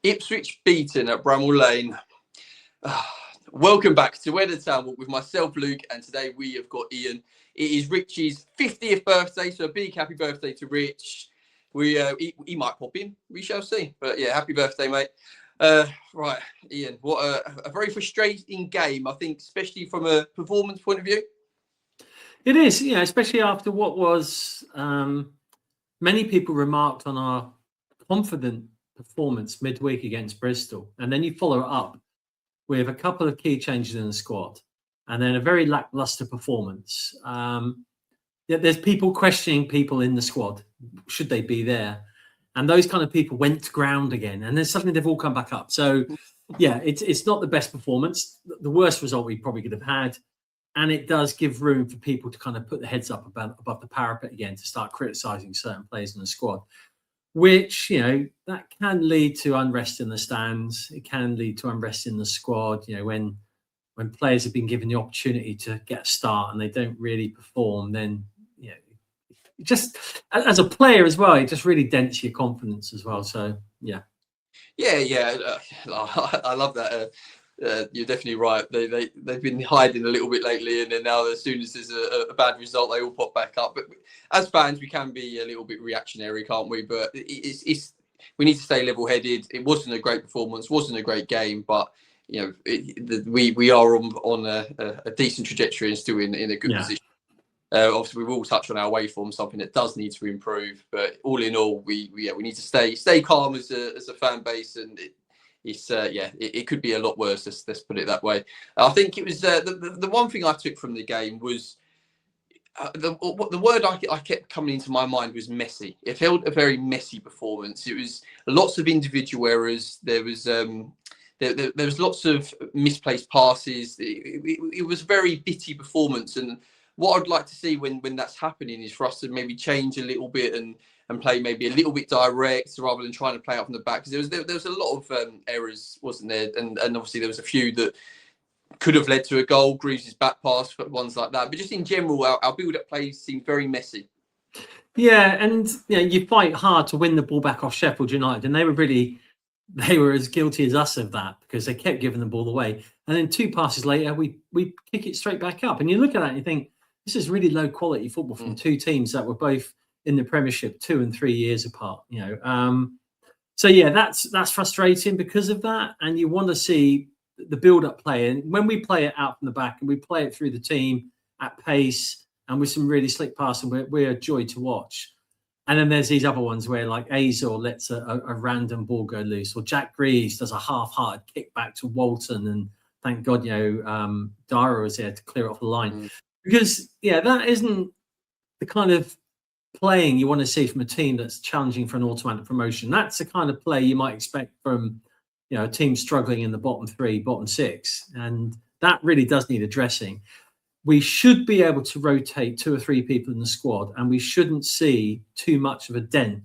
Ipswich beaten at Bramall Lane. Welcome back to Weather Town with myself, Luke, and today we have got Ian. It is Rich's 50th birthday, so a big happy birthday to Rich. He might pop in, we shall see. But yeah, happy birthday, mate. Right, Ian, what a very frustrating game, I think, especially from a performance point of view. It is, especially after what was many people remarked on our confident performance midweek against Bristol, and then you follow it up with a couple of key changes in the squad, and then a very lackluster performance. There's people questioning people in the squad, should they be there? And those kind of people went to ground again, and then suddenly they've all come back up. So, yeah, it's not the best performance, the worst result we probably could have had, and it does give room for people to kind of put their heads up above the parapet again to start criticising certain players in the squad, which, that can lead to unrest in the stands. It can lead to unrest in the squad, when players have been given the opportunity to get a start and they don't really perform, then, just as a player as well, it just really dents your confidence as well. So, yeah. I love that. You're definitely right. They've been hiding a little bit lately, and then now as soon as there's a bad result, they all pop back up. But as fans, we can be a little bit reactionary, can't we? But we need to stay level-headed. It wasn't a great performance, wasn't a great game, but we are on a decent trajectory and still in a good position. Obviously, we will touch on our waveform, something that does need to improve. But all in all, we need to stay calm as a fan base, and it could be a lot worse. Let's put it that way. I think it was the one thing I took from the game was the word I kept coming into my mind was messy. It felt a very messy performance. It was lots of individual errors. There was lots of misplaced passes. It was a very bitty performance, and what I'd like to see when that's happening is for us to maybe change a little bit and play maybe a little bit direct rather than trying to play out from the back. Because there was a lot of errors, wasn't there? And obviously there was a few that could have led to a goal. Greaves' back pass, ones like that. But just in general, our build-up play seemed very messy. Yeah, and you fight hard to win the ball back off Sheffield United, and they were as guilty as us of that because they kept giving the ball away. And then 2 passes later, we kick it straight back up. And you look at that and you think, this is really low quality football from 2 teams that were both in the Premiership 2 and 3 years apart. So yeah, that's frustrating because of that. And you want to see the build-up play. And when we play it out from the back and we play it through the team at pace and with some really slick passing, we're a joy to watch. And then there's these other ones where like Azor lets a random ball go loose, or Jack Greaves does a half-hearted kick back to Walton, and thank God, Dara was there to clear off the line. Because, that isn't the kind of playing you want to see from a team that's challenging for an automatic promotion. That's the kind of play you might expect from, a team struggling in the bottom 3, bottom 6. And that really does need addressing. We should be able to rotate 2 or 3 people in the squad, and we shouldn't see too much of a dent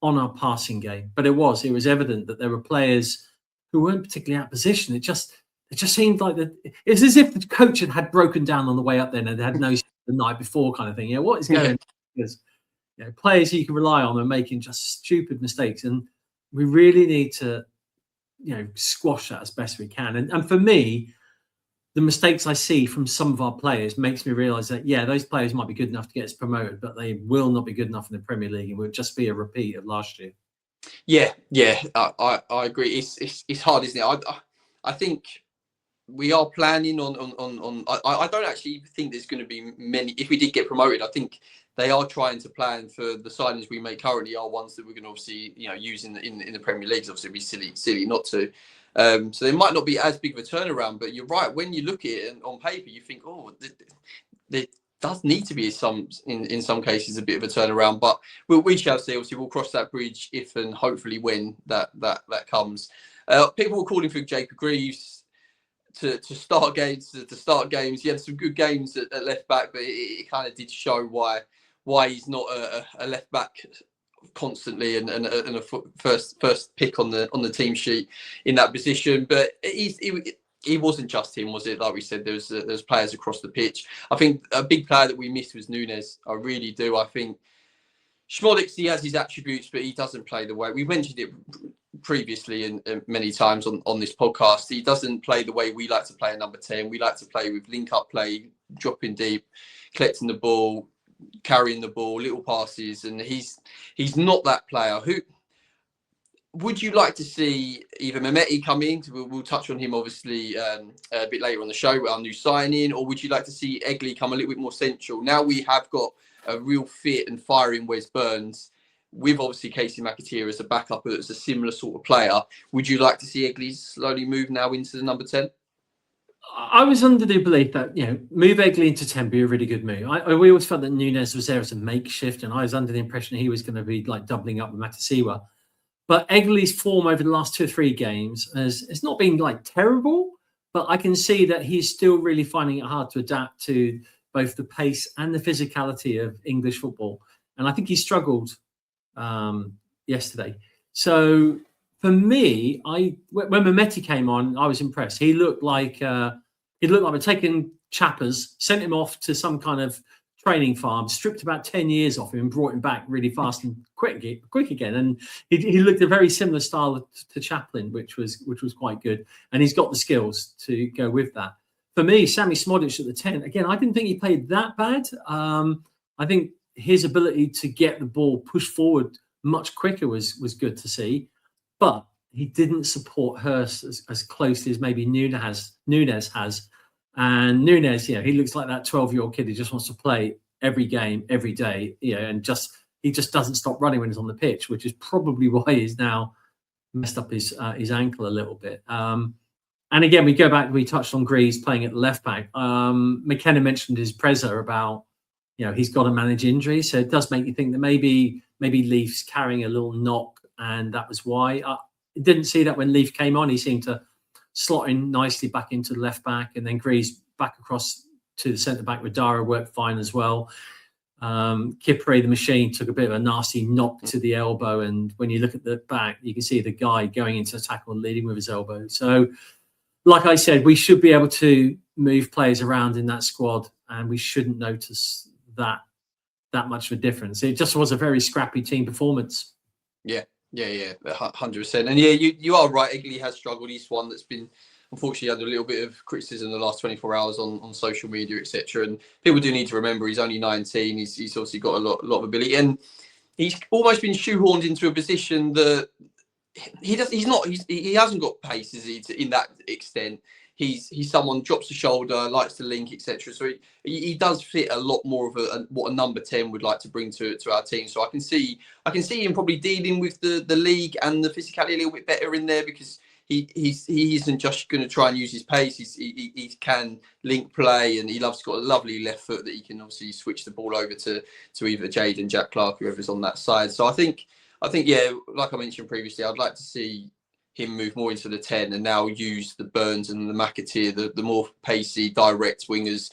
on our passing game. But it was evident that there were players who weren't particularly out of position. It just seemed like it's as if the coach had broken down on the way up there and they had no the night before kind of thing. What is going on? Because players you can rely on are making just stupid mistakes, and we really need to squash that as best we can. And for me, the mistakes I see from some of our players makes me realise that those players might be good enough to get us promoted, but they will not be good enough in the Premier League, and will just be a repeat of last year. I agree. It's hard, isn't it? I think we are planning on. I don't actually think there's going to be many. If we did get promoted, I think they are trying to plan for the signings we make currently are ones that we're going to obviously use in the Premier League. Obviously, it'd be silly not to. So there might not be as big of a turnaround, but you're right. When you look at it and on paper, you think, there does need to be in some cases a bit of a turnaround. But we shall see. Obviously, we'll cross that bridge if and hopefully when that comes. People were calling for Jacob Greaves to start games. He had some good games at left back, but it kind of did show why he's not a left back constantly and a first pick on the team sheet in that position. But he wasn't just him, was it? Like we said, there's players across the pitch. I think a big player that we missed was Nunes. I really do. I think Schmolix, he has his attributes, but he doesn't play the way we mentioned it. previously and many times on this podcast, he doesn't play the way we like to play a number 10. We like to play with link-up play, dropping deep, collecting the ball, carrying the ball, little passes, and he's not that player. Who would you like to see either Mmeti come in? We'll touch on him obviously a bit later on the show with our new signing, or would you like to see Egley come a little bit more central? Now we have got a real fit and firing Wes Burns, with obviously Casey McAteer as a backup that's a similar sort of player. Would you like to see Egley slowly move now into the number 10? I was under the belief that, move Egley into 10 be a really good move. We always felt that Nunes was there as a makeshift, and I was under the impression he was going to be like doubling up with Matasiwa. But Egley's form over the last 2 or 3 games it's not been like terrible, but I can see that he's still really finding it hard to adapt to both the pace and the physicality of English football. And I think he struggled yesterday. So for me, when Mmeti came on, I was impressed. He looked like we're taking chappers, sent him off to some kind of training farm, stripped about 10 years off him and brought him back really fast and quick again. And he looked a very similar style to Chaplin, which was quite good. And he's got the skills to go with that. For me, Sammy Smodic at the 10, again, I didn't think he played that bad. I think his ability to get the ball pushed forward much quicker was good to see. But he didn't support Hurst as closely as maybe Nunes has. And Nunes, he looks like that 12-year-old kid who just wants to play every game, every day, and he just doesn't stop running when he's on the pitch, which is probably why he's now messed up his ankle a little bit. And again, we touched on Greaves playing at the left back. McKenna mentioned his Preza about, he's got to manage injuries. So it does make you think that maybe Leaf's carrying a little knock, and that was why. I didn't see that when Leaf came on. He seemed to slot in nicely back into the left back, and then Greaves back across to the centre back with Dara worked fine as well. Kipre, the machine, took a bit of a nasty knock to the elbow, and when you look at the back, you can see the guy going into the tackle and leading with his elbow. So, like I said, we should be able to move players around in that squad, and we shouldn't notice that much of a difference. It just was a very scrappy team performance. Yeah, 100%. And you are right. Egley has struggled. He's one that's been unfortunately under a little bit of criticism in the last 24 hours on social media, etc. And people do need to remember he's only 19. He's obviously got a lot of ability, and he's almost been shoehorned into a position that he hasn't got pace, is he, in that extent. He's someone drops the shoulder, likes to link, etc. So he does fit a lot more of what a number 10 would like to bring to our team. So I can see him probably dealing with the league and the physicality a little bit better in there, because he isn't just going to try and use his pace. He can link play, and got a lovely left foot that he can obviously switch the ball over to either Jade and Jack Clark, whoever's on that side. So I think like I mentioned previously, I'd like to see him move more into the 10 and now use the Burns and the McAteer, the more pacey, direct wingers.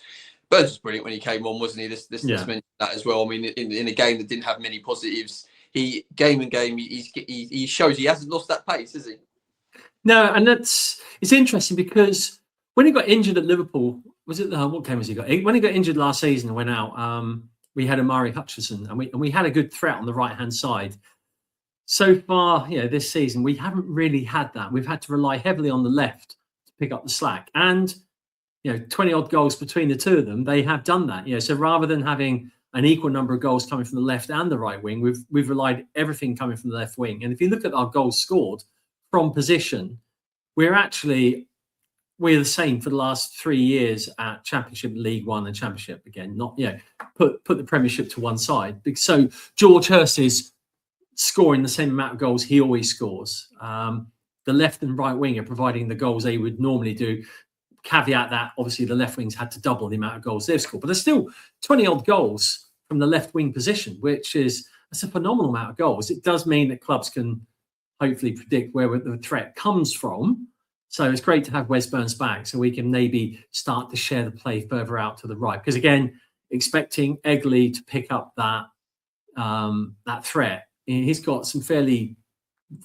Burns was brilliant when he came on, wasn't he? Let's mention that as well. I mean, in a game that didn't have many positives, he shows he hasn't lost that pace, has he? No, and it's interesting because when he got injured at Liverpool, what game was he got? When he got injured last season and went out, we had Amari Hutchinson, and we had a good threat on the right-hand side. So far, this season, we haven't really had that. We've had to rely heavily on the left to pick up the slack. And, 20-odd goals between the two of them, they have done that. So rather than having an equal number of goals coming from the left and the right wing, we've relied everything coming from the left wing. And if you look at our goals scored from position, we're the same for the last 3 years at Championship, League One and Championship. Again, not, put the Premiership to one side. So George Hurst is scoring the same amount of goals he always scores. The left and right wing are providing the goals they would normally do. Caveat that obviously the left wings had to double the amount of goals they've scored, but there's still 20-odd goals from the left wing position, that's a phenomenal amount of goals. It does mean that clubs can hopefully predict where the threat comes from. So it's great to have Wes Burns back, so we can maybe start to share the play further out to the right. Because again, expecting Egley to pick up that threat, he's got some fairly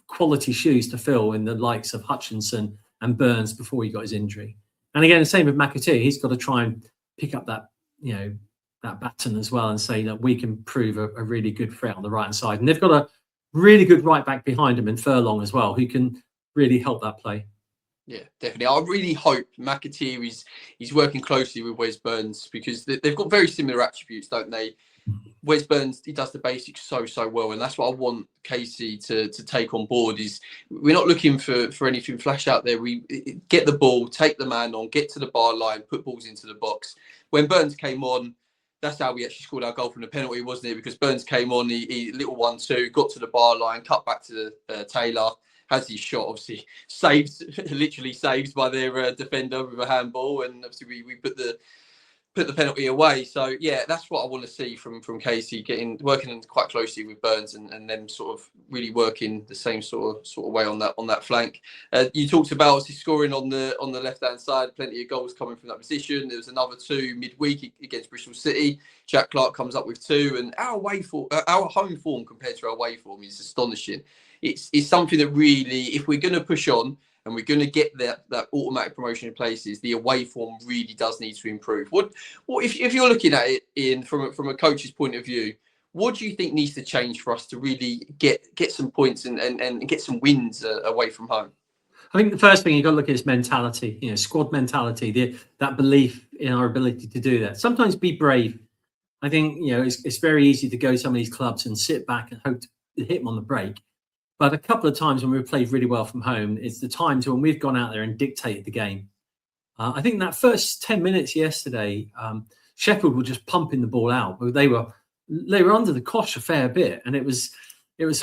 quality shoes to fill in the likes of Hutchinson and Burns before he got his injury. And again, the same with McAteer. He's got to try and pick up that baton as well and say that we can prove a really good threat on the right hand side. And they've got really good right back behind him in Furlong as well, who can really help that play. Yeah, definitely. I really hope McAteer he's working closely with Wes Burns, because they've got very similar attributes, don't they? Wes Burns, he does the basics so well, and that's what I want Casey to take on board. Is we're not looking for anything flash out there. We get the ball, take the man on, get to the bar line, put balls into the box. When Burns came on, that's how we actually scored our goal from the penalty, wasn't it? Because Burns came on, he little 1-2, got to the bar line, cut back to Taylor, has his shot, obviously saved, literally saved by their defender with a handball, and obviously we put the penalty away. So yeah, that's what I want to see from Casey, working quite closely with Burns, and them sort of really working the same sort of way on that flank. You talked about obviously scoring on the left hand side, plenty of goals coming from that position. There was another 2 midweek against Bristol City. Jack Clark comes up with 2, and our home form compared to our away form is astonishing. It's something that really, if we're going to push on and we're going to get that automatic promotion in places, the away form really does need to improve. What if you're looking at it, Ian, from a coach's point of view, what do you think needs to change for us to really get some points and get some wins away from home? I think the first thing you've got to look at is mentality, squad mentality, that belief in our ability to do that. Sometimes be brave. I think, it's very easy to go to some of these clubs and sit back and hope to hit them on the break. But a couple of times when we've played really well from home, it's the times when we've gone out there and dictated the game. I think that first 10 minutes yesterday, Sheffield were just pumping the ball out. They were under the cosh a fair bit, and it was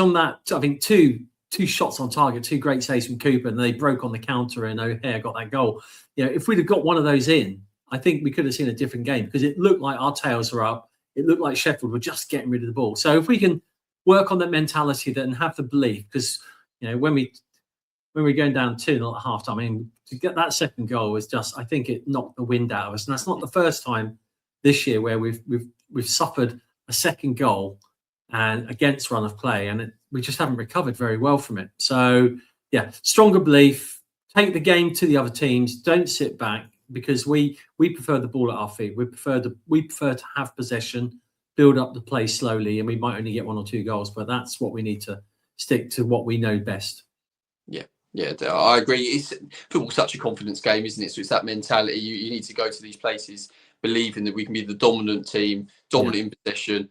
on that. I think two shots on target, 2 great saves from Cooper, and they broke on the counter, and O'Hare got that goal. If we'd have got one of those in, I think we could have seen a different game, because it looked like our tails were up. It looked like Sheffield were just getting rid of the ball. So if we can work on that mentality and have the belief, because when we're going down 2-0 at half time, to get that second goal was just, I think it knocked the wind out of us, and that's not the first time this year where we've suffered a second goal and against run of play, and we just haven't recovered very well from it. So yeah, stronger belief, take the game to the other teams, don't sit back, because we prefer the ball at our feet. We prefer to have possession, build up the play slowly, and we might only get 1 or 2 goals, but that's what we need to stick to, what we know best. Yeah, I agree. Football's such a confidence game, isn't it? So it's that mentality. You need to go to these places believing that we can be the dominant team, dominant in possession.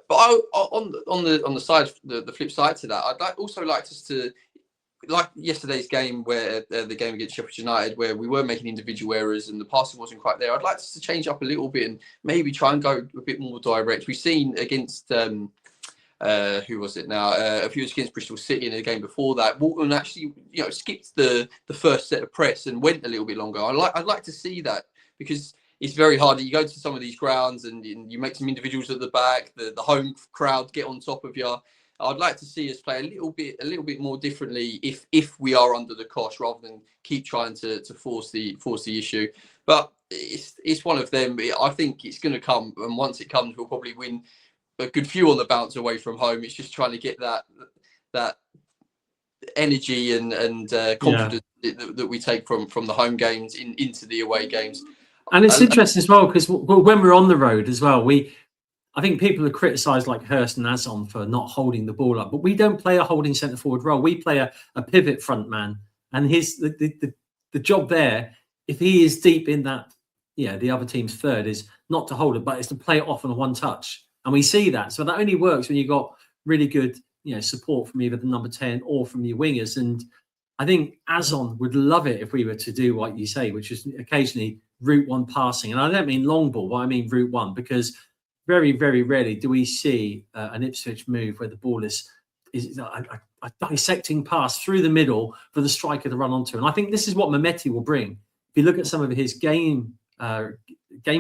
But on the side, the flip side to that, I'd also like us to, like yesterday's game, where the game against Sheffield United, where we were making individual errors and the passing wasn't quite there. I'd like us to change up a little bit and maybe try and go a bit more direct. We've seen against who was it now? A few against Bristol City in the game before that, Walton actually skipped the first set of press and went a little bit longer. I'd like to see that, because it's very hard. You go to some of these grounds and you make some individuals at the back. The home crowd get on top of you. I'd like to see us play a little bit more differently if we are under the cosh, rather than keep trying to force the issue. But it's one of them. I think it's going to come, and once it comes, we'll probably win a good few on the bounce away from home. It's just trying to get that energy and confidence that we take from the home games into the away games. And it's interesting as well, because when we're on the road as well, I think people have criticised like Hurst and Azon for not holding the ball up, but we don't play a holding centre forward role. We play a pivot front man, and the job there, if he is deep in that, the other team's third, is not to hold it, but it's to play it off on a one touch. And we see that. So that only works when you've got really good, support from either the number 10 or from your wingers. And I think Azon would love it if we were to do what you say, which is occasionally route one passing. And I don't mean long ball, but I mean route one, because very, very rarely do we see an Ipswich move where the ball is a dissecting pass through the middle for the striker to run onto. And I think this is what Mmeti will bring. If you look at some of his game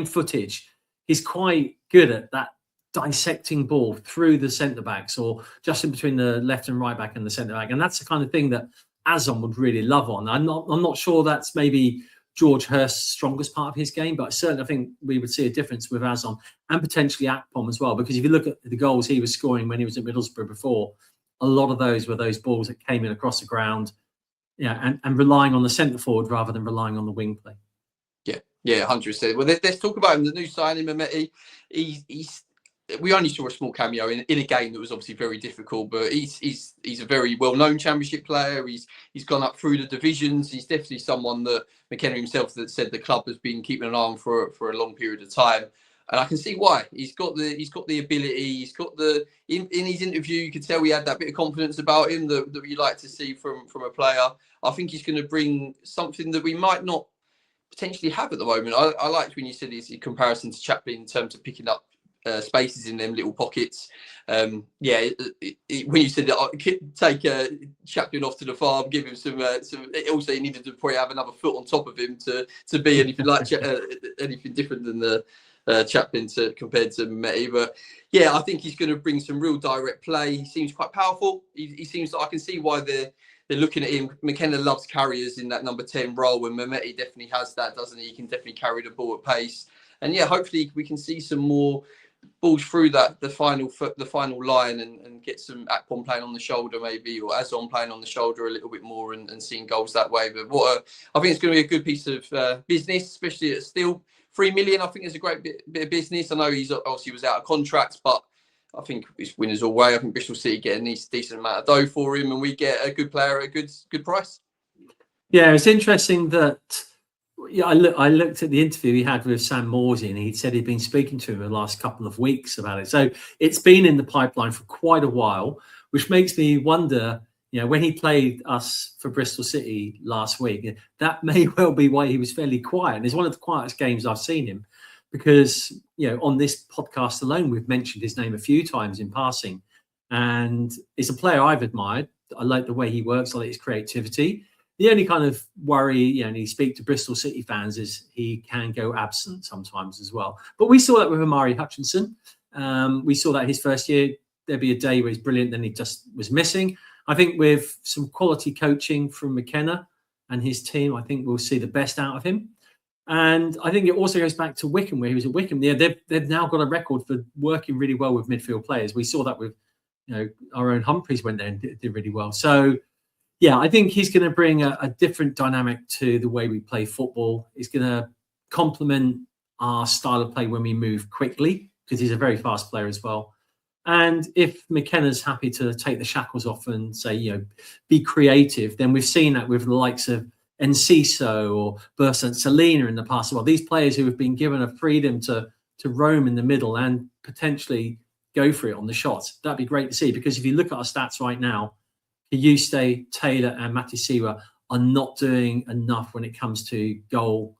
footage, he's quite good at that dissecting ball through the centre backs, or just in between the left and right back and the centre back. And that's the kind of thing that Azon would really love on. I'm not sure that's maybe George Hurst's strongest part of his game, but certainly I think we would see a difference with Azon, and potentially Akpom as well, because if you look at the goals he was scoring when he was at Middlesbrough before, a lot of those were those balls that came in across the ground, and relying on the centre forward rather than relying on the wing play. Yeah, 100%. Well, let's talk about him, the new signing, Mmeti. He's we only saw a small cameo in a game that was obviously very difficult, but he's a very well-known Championship player. He's gone up through the divisions. He's definitely someone that McKenna himself that said the club has been keeping an eye on for a long period of time. And I can see why. He's got the ability. He's got in his interview, you could tell he had that bit of confidence about him that we like to see from a player. I think he's going to bring something that we might not potentially have at the moment. I liked when you said his comparison to Chaplin in terms of picking up spaces in them little pockets. When you said that, take Chaplin off to the farm, give him some. Also, he needed to probably have another foot on top of him to be anything like anything different than the Chaplin compared to Mmeti. But yeah, I think he's going to bring some real direct play. He seems quite powerful. He seems. I can see why they're looking at him. McKenna loves carriers in that number 10 role, and Mmeti definitely has that, doesn't he? He can definitely carry the ball at pace. And yeah, hopefully we can see some more balls through the final line and get some Akpom playing on the shoulder maybe, or Azon playing on the shoulder a little bit more and seeing goals that way. But I think it's going to be a good piece of business, especially at still 3 million. I think it's a great bit of business. I know he's obviously was out of contract, but I think it's winners all way. I think Bristol City get a decent amount of dough for him, and we get a good player at a good price. Yeah, it's interesting that I looked at the interview he had with Sam Morsey, and he said he'd been speaking to him the last couple of weeks about it. So it's been in the pipeline for quite a while, which makes me wonder, when he played us for Bristol City last week, that may well be why he was fairly quiet. And it's one of the quietest games I've seen him, because on this podcast alone we've mentioned his name a few times in passing, and it's a player I've admired. I like the way he works. I like his creativity. The only kind of worry, and you speak to Bristol City fans, is he can go absent sometimes as well. But we saw that with Amari Hutchinson. We saw that his first year, there'd be a day where he's brilliant, then he just was missing. I think with some quality coaching from McKenna and his team, I think we'll see the best out of him. And I think it also goes back to Wycombe, where he was at Wycombe. Yeah, they've now got a record for working really well with midfield players. We saw that with, our own Humphreys went there and did really well. So, yeah, I think he's going to bring a different dynamic to the way we play football. He's going to complement our style of play when we move quickly, because he's a very fast player as well. And if McKenna's happy to take the shackles off and say, be creative, then we've seen that with the likes of Enciso or Bursa Salina in the past. Well, these players who have been given a freedom to roam in the middle and potentially go for it on the shots. That'd be great to see, because if you look at our stats right now, Yuste, Taylor and Matisiwa are not doing enough when it comes to goal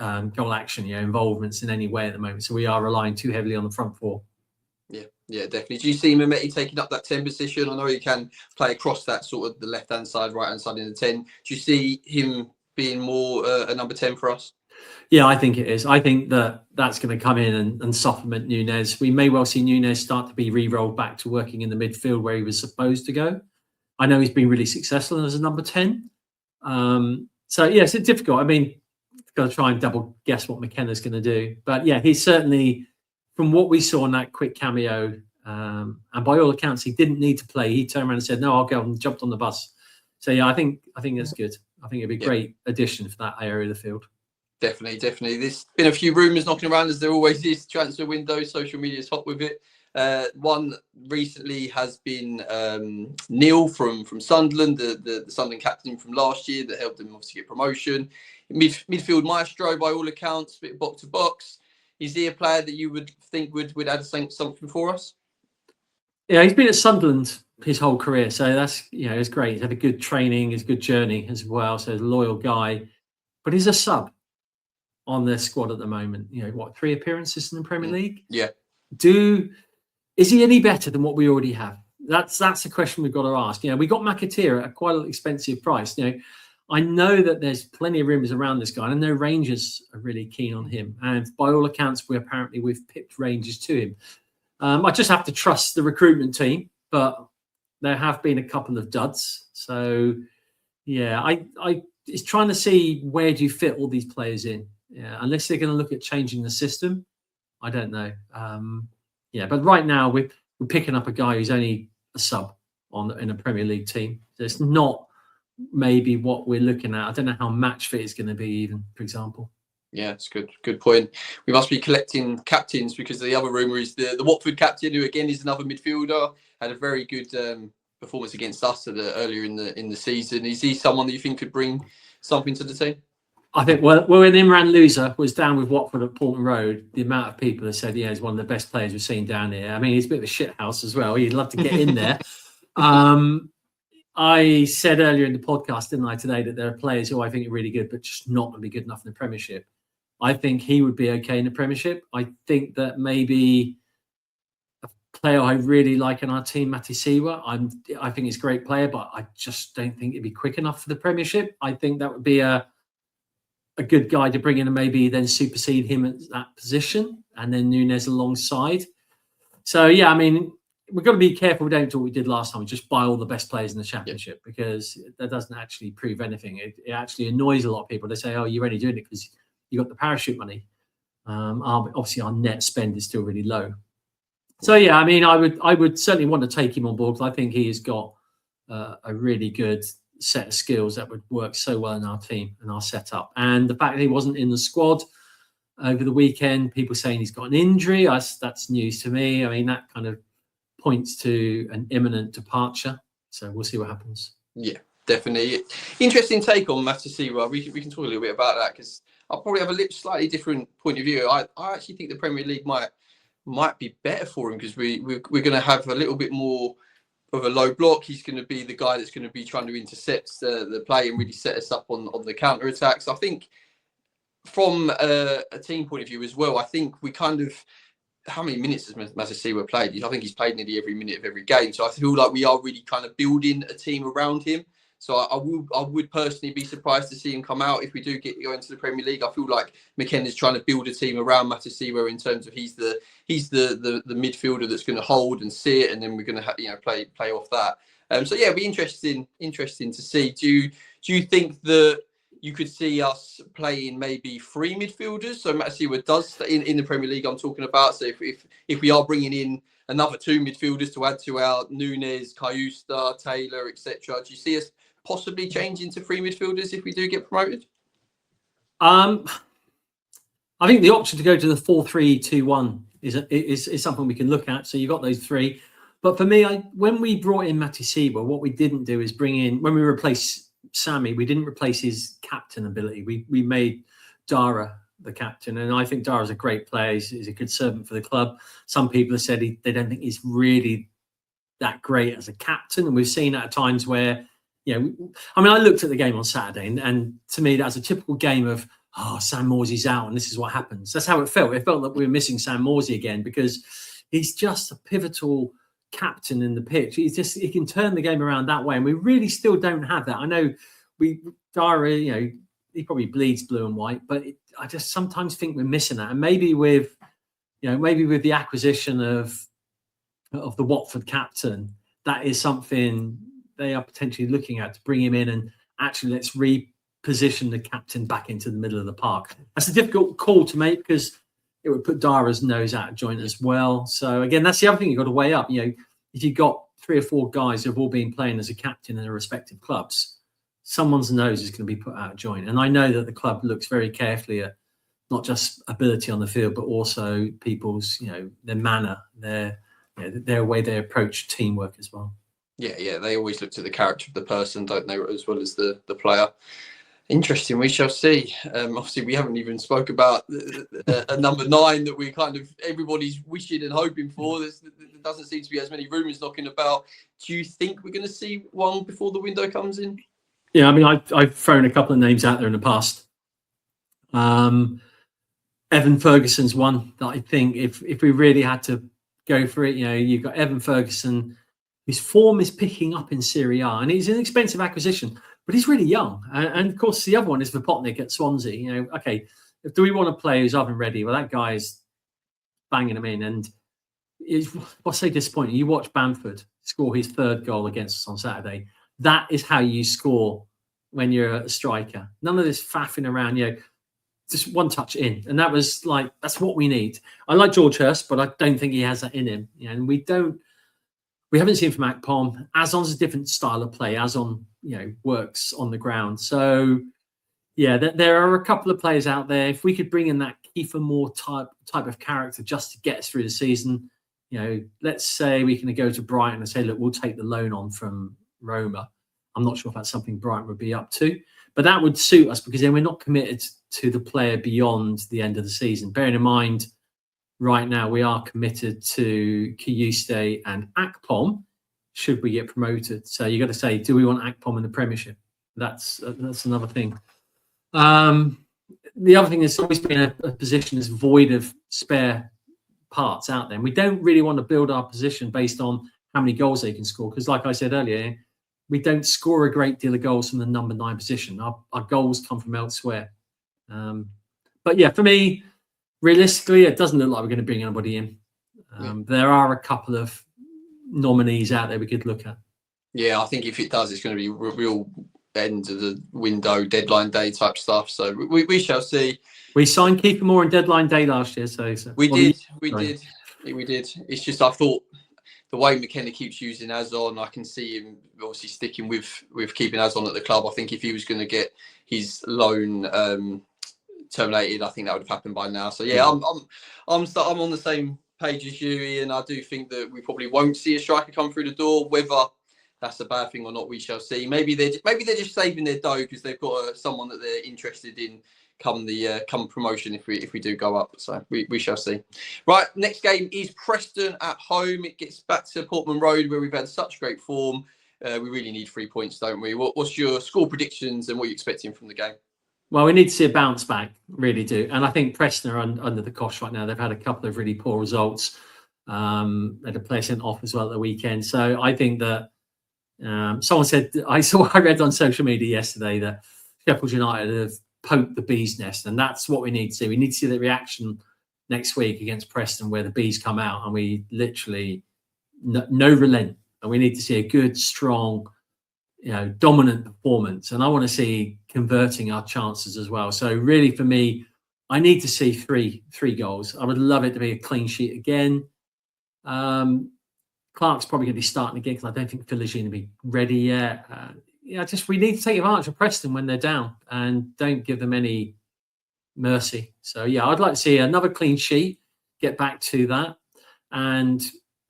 action, involvements in any way at the moment. So we are relying too heavily on the front four. Yeah, definitely. Do you see Mmeti taking up that 10 position? I know he can play across that sort of the left-hand side, right-hand side in the 10. Do you see him being more a number 10 for us? Yeah, I think it is. I think that's going to come in and supplement Nunez. We may well see Nunez start to be re-rolled back to working in the midfield where he was supposed to go. I know he's been really successful as a number 10. So, yeah, it's difficult. I mean, got to try and double guess what McKenna's going to do. But, yeah, he's certainly, from what we saw in that quick cameo, and by all accounts, he didn't need to play. He turned around and said, no, I'll go, and jumped on the bus. So, yeah, I think that's good. I think it'd be a great addition for that area of the field. Definitely. There's been a few rumours knocking around, as there always is, transfer window. Social media is hot with it. One recently has been Neil from Sunderland, the Sunderland captain from last year that helped them obviously get promotion. Midfield maestro by all accounts, bit box to box. Is he a player that you would think would add something for us? Yeah, he's been at Sunderland his whole career, so that's it's great. He's had a good training, his good journey as well. So he's a loyal guy, but he's a sub on their squad at the moment. 3 appearances in the Premier League? Yeah. Is he any better than what we already have? That's a question we've got to ask. We got McAteer at quite an expensive price. I know that there's plenty of rumours around this guy, and I know Rangers are really keen on him. And by all accounts, we've pipped Rangers to him. I just have to trust the recruitment team, but there have been a couple of duds. So, yeah, it's trying to see where do you fit all these players in. Yeah, unless they're going to look at changing the system, I don't know. But right now we're picking up a guy who's only a sub in a Premier League team. So it's not maybe what we're looking at. I don't know how match fit is going to be, even, for example. Yeah, it's good point. We must be collecting captains, because the other rumour is the Watford captain, who again is another midfielder, had a very good performance against us earlier in the season. Is he someone that you think could bring something to the team? I think when Imran Loser was down with Watford at Portman Road, the amount of people that said, yeah, he's one of the best players we've seen down here. I mean, he's a bit of a shit house as well. He'd love to get in there. I said earlier in the podcast, didn't I, today, that there are players who I think are really good, but just not going to be good enough in the Premiership. I think he would be okay in the Premiership. I think that maybe a player I really like in our team, Mmeti, I think he's a great player, but I just don't think he'd be quick enough for the Premiership. I think that would be a good guy to bring in and maybe then supersede him at that position, and then Núñez alongside. So, yeah, I mean, we've got to be careful we don't do what we did last time. We just buy all the best players in the Championship, because that doesn't actually prove anything. It actually annoys a lot of people. They say, oh, you're only doing it because you got the parachute money. Obviously, our net spend is still really low. So, yeah, I mean, I would certainly want to take him on board, because I think he has got a really good set of skills that would work so well in our team and our setup. And the fact that he wasn't in the squad over the weekend, people saying he's got an injury, that's news to me. I mean, that kind of points to an imminent departure. So we'll see what happens. Yeah, definitely. Interesting take on Mmeti. We can talk a little bit about that, because I'll probably have a slightly different point of view. I actually think the Premier League might be better for him, because we're going to have a little bit more of a low block. He's going to be the guy that's going to be trying to intercept the play and really set us up on the counter attacks. I think from a team point of view as well, I think we kind of, how many minutes has Mmeti played? I think he's played nearly every minute of every game. So I feel like we are really kind of building a team around him. So I would personally be surprised to see him come out if we do go into the Premier League. I feel like McKenna's trying to build a team around Mmeti, in terms of he's the midfielder that's going to hold and sit, and then we're going to play off that. So yeah, it'll be interesting to see. Do you think that you could see us playing maybe three midfielders? So Mmeti does in the Premier League, I'm talking about. So if we are bringing in another two midfielders to add to our Núñez, Cayusta, Taylor, etc., do you see us possibly change into three midfielders if we do get promoted? I think the option to go to the 4-3-2-1 is something we can look at. So you've got those three. But for me, when we brought in Mmeti, what we didn't do is bring in, when we replaced Sammy, we didn't replace his captain ability. We made Dara the captain, and I think Dara's a great player. He's a good servant for the club. Some people have said they don't think he's really that great as a captain, and we've seen at times where, I mean, I looked at the game on Saturday, and to me, that's a typical game of, Sam Morsey's out, and this is what happens. That's how it felt. It felt like we were missing Sam Morsey again, because he's just a pivotal captain in the pitch. He can turn the game around that way, and we really still don't have that. I know Dara, he probably bleeds blue and white, but I just sometimes think we're missing that. And maybe with the acquisition of the Watford captain, that is something they are potentially looking at, to bring him in and actually let's reposition the captain back into the middle of the park. That's a difficult call to make, because it would put Dara's nose out of joint as well. So again, that's the other thing you've got to weigh up. If you've got 3 or 4 guys who've all been playing as a captain in their respective clubs, someone's nose is going to be put out of joint. And I know that the club looks very carefully at not just ability on the field, but also people's, their manner, their way they approach teamwork as well. Yeah, they always look to the character of the person, don't they, as well as the player. Interesting. We shall see. Obviously, we haven't even spoke about a number 9 that we kind of everybody's wishing and hoping for. There doesn't seem to be as many rumours knocking about. Do you think we're going to see one before the window comes in? Yeah, I mean, I've thrown a couple of names out there in the past. Evan Ferguson's one that I think if we really had to go for it, you've got Evan Ferguson. His form is picking up in Serie A, and he's an expensive acquisition, but he's really young. And of course, the other one is Vopotnik at Swansea. Okay, do we want to play who's oven ready? Well, that guy's banging them in, and what's so disappointing? You watch Bamford score his 3rd goal against us on Saturday. That is how you score when you're a striker. None of this faffing around, just one touch in, and that's what we need. I like George Hurst, but I don't think he has that in him. And we haven't seen from Akpom. Azon's a different style of play. Azon, works on the ground. So, Yeah, there are a couple of players out there. If we could bring in that Kiefer Moore type of character just to get us through the season, let's say we can go to Brighton and say, look, we'll take the loan on from Roma. I'm not sure if that's something Brighton would be up to, but that would suit us because then we're not committed to the player beyond the end of the season. Bearing in mind, right now we are committed to Kiyuste and Akpom should we get promoted. So you got to say, do we want Akpom in the Premiership? That's another thing. The other thing that's always been a position is void of spare parts out there. And we don't really want to build our position based on how many goals they can score. Because like I said earlier, we don't score a great deal of goals from the number 9 position. Our goals come from elsewhere. But yeah, for me, realistically, it doesn't look like we're going to bring anybody in. There are a couple of nominees out there we could look at. Yeah, I think if it does, it's going to be real end of the window, deadline day type stuff. So we shall see. We signed Kiefer Moore on deadline day last year. So we did. It's just I thought the way McKenna keeps using Azon, I can see him obviously sticking with keeping Azon at the club. I think if he was going to get his loan terminated, I think that would have happened by now. So yeah, I'm on the same page as you, Ian. I do think that we probably won't see a striker come through the door. Whether that's a bad thing or not, we shall see. Maybe they're just saving their dough because they've got someone that they're interested in come promotion if we do go up. So we shall see. Right, next game is Preston at home. It gets back to Portman Road where we've had such great form. We really need 3 points, don't we? What's your score predictions and what you're expecting from the game? Well, we need to see a bounce back, really do. And I think Preston are under the cosh right now. They've had a couple of really poor results. They had a player sent off as well at the weekend. So I think that someone said, I read on social media yesterday that Sheffield United have poked the bee's nest, and that's what we need to see. We need to see the reaction next week against Preston where the bees come out and we literally no relent, and we need to see a good, strong, dominant performance. And I want to see converting our chances as well. So really for me, I need to see three goals. I would love it to be a clean sheet again. Clark's probably going to be starting again because I don't think Phil's going to be ready yet. We need to take advantage of Preston when they're down and don't give them any mercy. So, yeah, I'd like to see another clean sheet, get back to that, and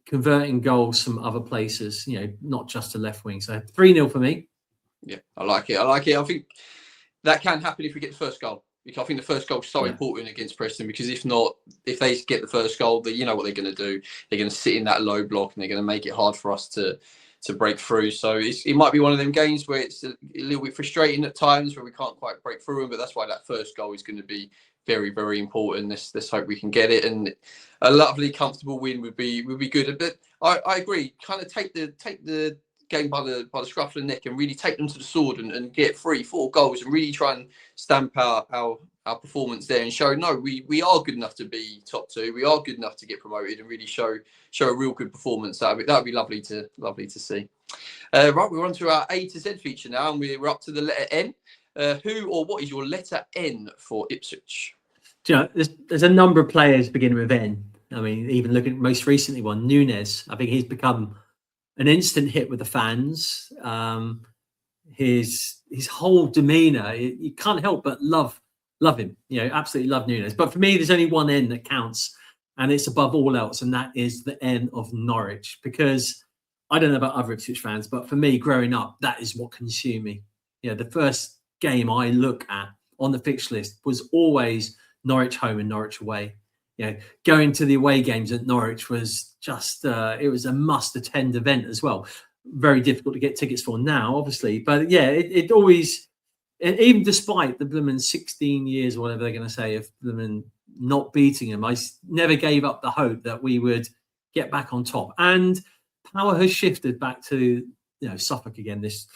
converting goals from other places, not just to left wing. So 3-0 for me. Yeah, I like it. I think that can happen if we get the first goal. Because I think the first goal is so important against Preston, because if they get the first goal, you know what they're going to do. They're going to sit in that low block and they're going to make it hard for us to break through. So it might be one of them games where it's a little bit frustrating at times where we can't quite break through them, but that's why that first goal is going to be very, very important. Let's hope we can get it, and a lovely, comfortable win would be good. But I agree. Kind of take the game by the scruff of the neck and really take them to the sword and get 3-4 goals and really try and stamp out our performance there and show we are good enough to be top 2. We are good enough to get promoted and really show a real good performance. That would be lovely to see. Right, we're on to our A to Z feature now, and we're up to the letter N. Who or what is your letter N for Ipswich? There's a number of players beginning with N. I mean, even looking at most recently one, Nunes. I think he's become an instant hit with the fans. His whole demeanour, you can't help but love him. Absolutely love Nunes. But for me, there's only one N that counts, and it's above all else, and that is the N of Norwich. Because I don't know about other Ipswich fans, but for me, growing up, that is what consumed me. The first game I look at on the fixture list was always Norwich home and Norwich away. Going to the away games at Norwich was just, it was a must-attend event as well. Very difficult to get tickets for now, obviously. But yeah, it always, even despite the blooming 16 years or whatever they're going to say of blooming not beating them, I never gave up the hope that we would get back on top. And power has shifted back to, Suffolk again this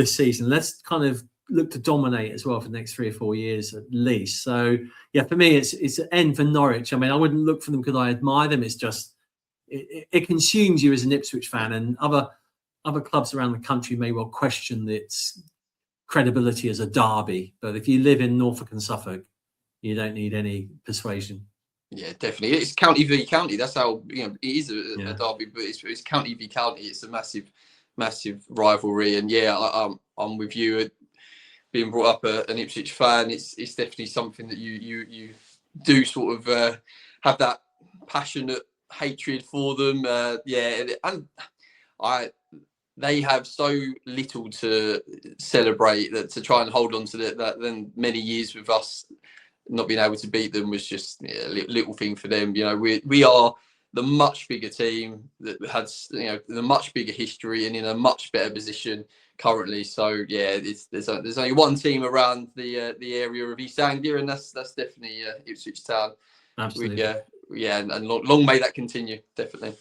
season. Let's kind of look to dominate as well for the next 3 or 4 years at least. So yeah, for me, it's an N for Norwich. I mean, I wouldn't look for them because I admire them. It's just it consumes you as an Ipswich fan, and other clubs around the country may well question its credibility as a derby. But if you live in Norfolk and Suffolk, you don't need any persuasion. Yeah, definitely. It's county v county. That's how it is a derby, but it's county v county. It's a massive rivalry, and yeah, I'm with you. being brought up an Ipswich fan, it's definitely something that you do sort of have that passionate hatred for them. They have so little to celebrate that to try and hold on to that. Then many years with us not being able to beat them was just a little thing for them. We are the much bigger team that has the much bigger history and in a much better position currently. So there's only one team around the area of East Anglia, and that's definitely Ipswich Town. Absolutely. And long may that continue. Definitely.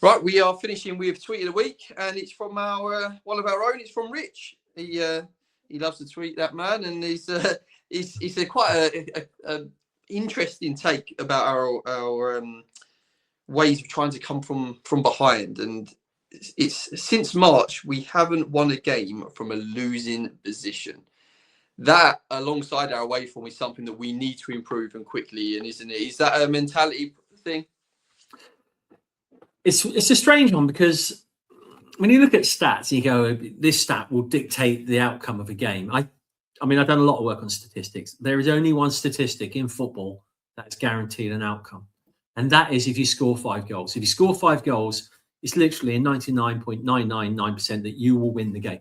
Right, we are finishing with tweet of the week, and it's from our one of our own. It's from Rich. He loves to tweet, that man, and he's a quite a interesting take about our ways of trying to come from behind. And it's since March we haven't won a game from a losing position. That, alongside our away form, is something that we need to improve, and quickly. And isn't it? Is that a mentality thing? It's a strange one, because when you look at stats, you go, this stat will dictate the outcome of a game. I mean, I've done a lot of work on statistics. There is only one statistic in football that's guaranteed an outcome, and that is if you score 5 goals. If you score 5 goals, it's literally a 99.999% that you will win the game.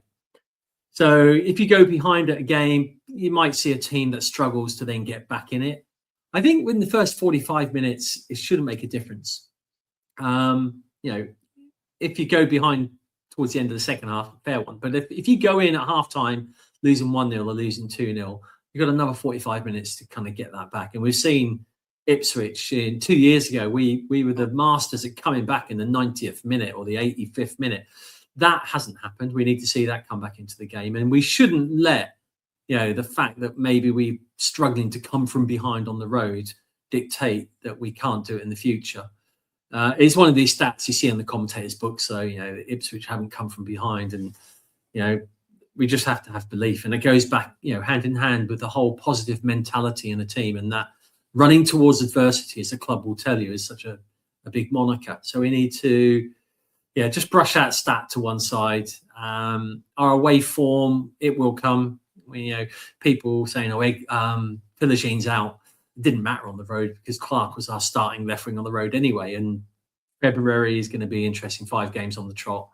So if you go behind at a game, you might see a team that struggles to then get back in it. I think within the first 45 minutes, it shouldn't make a difference. If you go behind towards the end of the second half, fair one. But if you go in at halftime losing 1-0 or losing 2-0, you've got another 45 minutes to kind of get that back. And we've seen Ipswich 2 years ago, we were the masters at coming back in the 90th minute or the 85th minute. That hasn't happened. We need to see that come back into the game, and we shouldn't let the fact that maybe we're struggling to come from behind on the road dictate that we can't do it in the future. It's one of these stats you see in the commentators' books. So Ipswich haven't come from behind, and we just have to have belief, and it goes back hand in hand with the whole positive mentality in the team, and that running towards adversity, as the club will tell you, is such a big moniker. So we need to just brush that stat to one side. Our away form, it will come. People saying, Philogene out. It didn't matter on the road because Clark was our starting left wing on the road anyway. And February is going to be interesting, 5 games on the trot,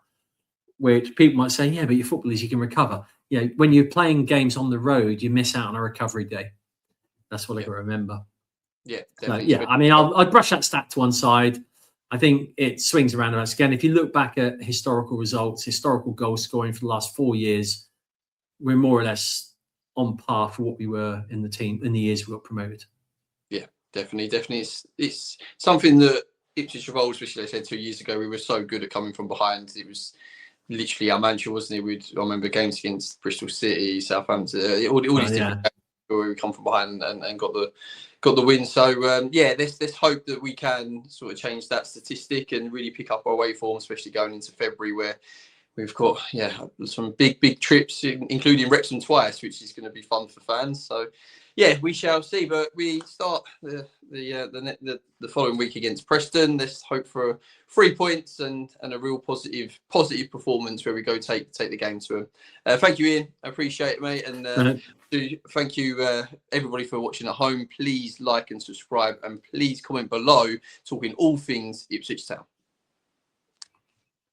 which people might say, but your footballers, you can recover. When you're playing games on the road, you miss out on a recovery day. That's what I got to remember. Yeah, definitely. So, I mean, I'd brush that stat to one side. I think it swings around us again. If you look back at historical results, historical goal scoring for the last 4 years, we're more or less on par for what we were in the team in the years we got promoted. Yeah, definitely. It's something that Ipswich of old, especially I said 2 years ago, we were so good at coming from behind. It was literally our mantra, wasn't it? I remember games against Bristol City, Southampton, all these different games where we come from behind and got the win. So let's hope that we can sort of change that statistic and really pick up our away form, especially going into February, where we've got some big trips, including Wrexham twice, which is going to be fun for fans. So we shall see. But we start the following week against Preston. Let's hope for 3 points and a real positive performance where we go take the game to them. Thank you, Ian. I appreciate it, mate. And thank you, everybody, for watching at home. Please like and subscribe, and please comment below talking all things Ipswich Town.